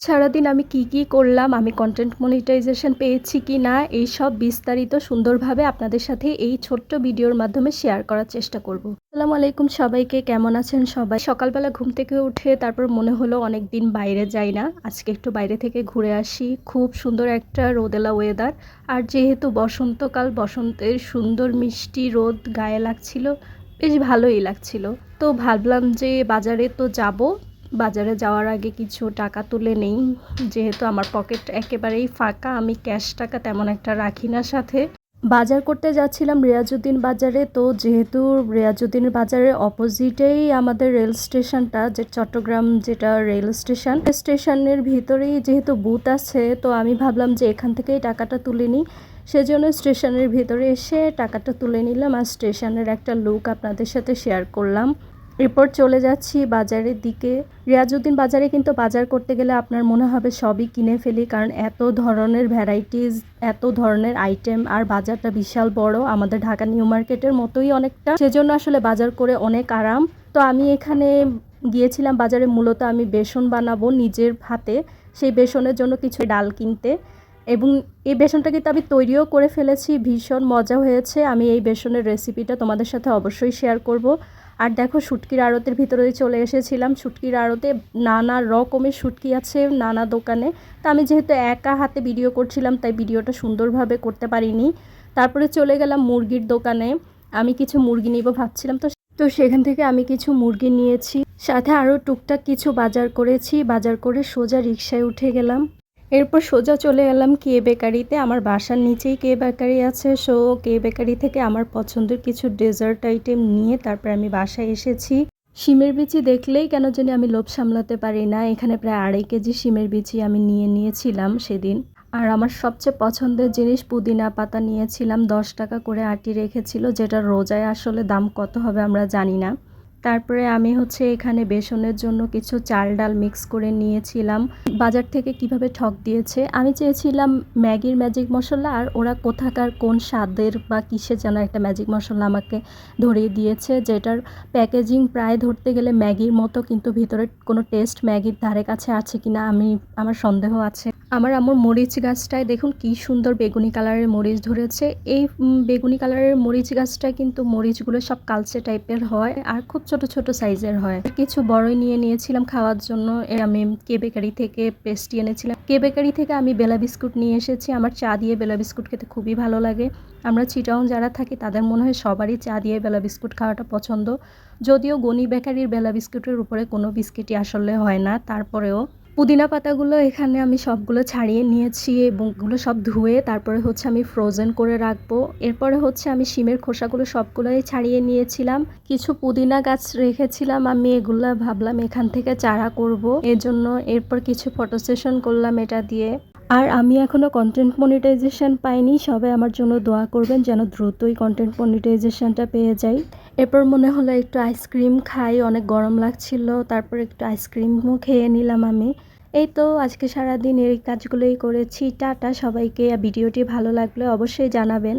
সারাদিন আমি কি করলাম, আমি কনটেন্ট মনিটাইজেশন পেয়েছি কিনা, এইসব বিস্তারিত সুন্দরভাবে আপনাদের সাথে এই ছোট্ট ভিডিওর মাধ্যমে শেয়ার করার চেষ্টা করব। আসসালামু আলাইকুম সবাইকে, কেমন আছেন সবাই? সকালবেলা ঘুম থেকে উঠে তারপর মনে হলো অনেকদিন বাইরে যাই না, আজকে একটু বাইরে থেকে ঘুরে আসি। খুব সুন্দর একটা রোদেলা ওয়েদার, আর যেহেতু বসন্তকাল, বসন্তের সুন্দর মিষ্টি রোদ গায়ে লাগছিল, বেশ ভালোই লাগছিল। তো ভাবলাম যে বাজারে তো যাব, বাজারে যাওয়ার আগে কিছু টাকা তুলে নেই, যেহেতু আমার পকেট একেবারেই ফাঁকা, আমি ক্যাশ টাকা তেমন একটা রাখি না সাথে। বাজার করতে যাচ্ছিলাম রিয়াজউদ্দিন বাজারে। তো যেহেতু রিয়াজউদ্দিন বাজারের অপোজিটেই আমাদের রেল স্টেশনটা, যে চট্টগ্রাম যেটা রেল স্টেশন, স্টেশনের ভিতরেই যেহেতু বুথ আছে, তো আমি ভাবলাম যে এখান থেকেই টাকাটা তুলে নিই। সেজন্য স্টেশনের ভিতরে এসে টাকাটা তুলে নিলাম, আর স্টেশনের একটা লুক আপনাদের সাথে শেয়ার করলাম। এরপর চলে যাচ্ছি বাজারের দিকে। রিয়াজউদ্দিন বাজারে কিন্তু বাজার করতে গেলে আপনার মনে হবে সবই কিনে ফেলি, কারণ এত ধরনের ভ্যারাইটিস, এত ধরনের আইটেম, আর বাজারটা বিশাল বড়, আমাদের ঢাকা নিউ মার্কেটের মতোই অনেকটা। সেজন্য আসলে বাজার করে অনেক আরাম। তো আমি এখানে গিয়েছিলাম বাজারে, মূলত আমি বেসন বানাবো নিজের হাতে। সেই বেসনের জন্য কিছু ডাল কিনতে, এবং এই বেসনটা কিন্তু আমি তৈরিও করে ফেলেছি, ভীষণ মজা হয়েছে। আমি এই বেসনের রেসিপিটা তোমাদের সাথে অবশ্যই শেয়ার করব। আর দেখো, শুটকির আড়তের ভিতরে চলে এসেছিলাম। শুটকির আড়তে নানা রকমের শুটকি আছে, নানা দোকানে। তা আমি যেহেতু একা হাতে ভিডিও করছিলাম, তাই ভিডিওটা সুন্দরভাবে করতে পারিনি। তারপরে চলে গেলাম মুরগির দোকানে। আমি কিছু মুরগি নিব ভাবছিলাম, তো সেখান থেকে আমি কিছু মুরগি নিয়েছি, সাথে আরও টুকটাক কিছু বাজার করেছি। বাজার করে সোজা রিকশায় উঠে গেলাম। এরপর সোজা চলে এলাম কে বেকারিতে। আমার বাসার নিচেই কে বেকারি আছে, সো কে বেকারি থেকে আমার পছন্দের কিছু ডেজার্ট আইটেম নিয়ে তারপর আমি বাসায় এসেছি। শিমের বিচি দেখলেই কেন জানি আমি লোভ সামলাতে পারি না, এখানে প্রায় 2.5 কেজি শিমের বিচি আমি নিয়েছিলাম সেদিন। আর আমার সবচেয়ে পছন্দের জিনিস পুদিনা পাতা নিয়েছিলাম, 10 টাকা করে আটি রেখেছিল, যেটা রোজায় আসলে দাম কত হবে আমরা জানি না। তারপরে আমি এখানে বেসনের জন্য কিছু চাল ডাল মিক্স করে নিয়েছিলাম। বাজার থেকে কিভাবে ঠক দিয়েছে, আমি চেয়েছিলাম ম্যাগির ম্যাজিক মশলা, আর ওরা কোথাকার কোন স্বাদের বা কিসের যেন একটা ম্যাজিক মশলা আমাকে ধরিয়ে দিয়েছে, যেটার প্যাকেজিং প্রায় ধরতে গেলে ম্যাগির মতো, কিন্তু ভিতরে কোনো টেস্ট ম্যাগির ধারে কাছে আছে কিনা আমার সন্দেহ আছে। আমার মরিচ গাছটায় দেখুন কি সুন্দর বেগুনি কালারের মরিচ ধরেছে। এই বেগুনি কালারের মরিচ গাছটায় কিন্তু মরিচগুলো সব কালচে টাইপের হয়, আর খুব ছোট ছোট সাইজের হয়। কিছু বড়ই নিয়েছিলাম খাওয়ার জন্য। আমি কে বেকারি থেকে পেস্ট্রি এনেছিলাম। কে বেকারি থেকে আমি বেলা বিস্কুট নিয়ে এসেছি। আমার চা দিয়ে বেলা বিস্কুট খেতে খুবই ভালো লাগে। আমরা চিটাগাং যারা থাকি তাদের মনে হয় সবারই চা দিয়ে বেলা বিস্কুট খাওয়াটা পছন্দ। যদিও গনি বেকারির বেলা বিস্কুটের উপরে কোনো বিস্কিটই আসলে হয় না, তারপরেও পুদিনা পাতাগুলো এখানে আমি সবগুলো ছাড়িয়ে নিয়েছি, এবং এগুলো সব ধুয়ে তারপরে আমি ফ্রোজেন করে রাখবো। এরপরে আমি শিমের খোসাগুলো সবগুলোই ছাড়িয়ে নিয়েছিলাম। কিছু পুদিনা গাছ রেখেছিলাম আমি, এগুলা ভাবলাম এখান থেকে চারা করব, এজন্য। এরপর কিছু ফটো সেশন করলাম এটা দিয়ে। আর আমি এখনও কন্টেন্ট মনিটাইজেশন পাইনি, সবাই আমার জন্য দোয়া করবেন যেন দ্রুতই কন্টেন্ট মনিটাইজেশনটা পেয়ে যাই। এরপর মনে হলো একটু আইসক্রিম খাই, অনেক গরম লাগছিল, তারপর একটু আইসক্রিমও খেয়ে নিলাম আমি। এই তো আজকে সারাদিন এই কাজগুলোই করেছি। টাটা সবাইকে। ভিডিওটি ভালো লাগলে অবশ্যই জানাবেন।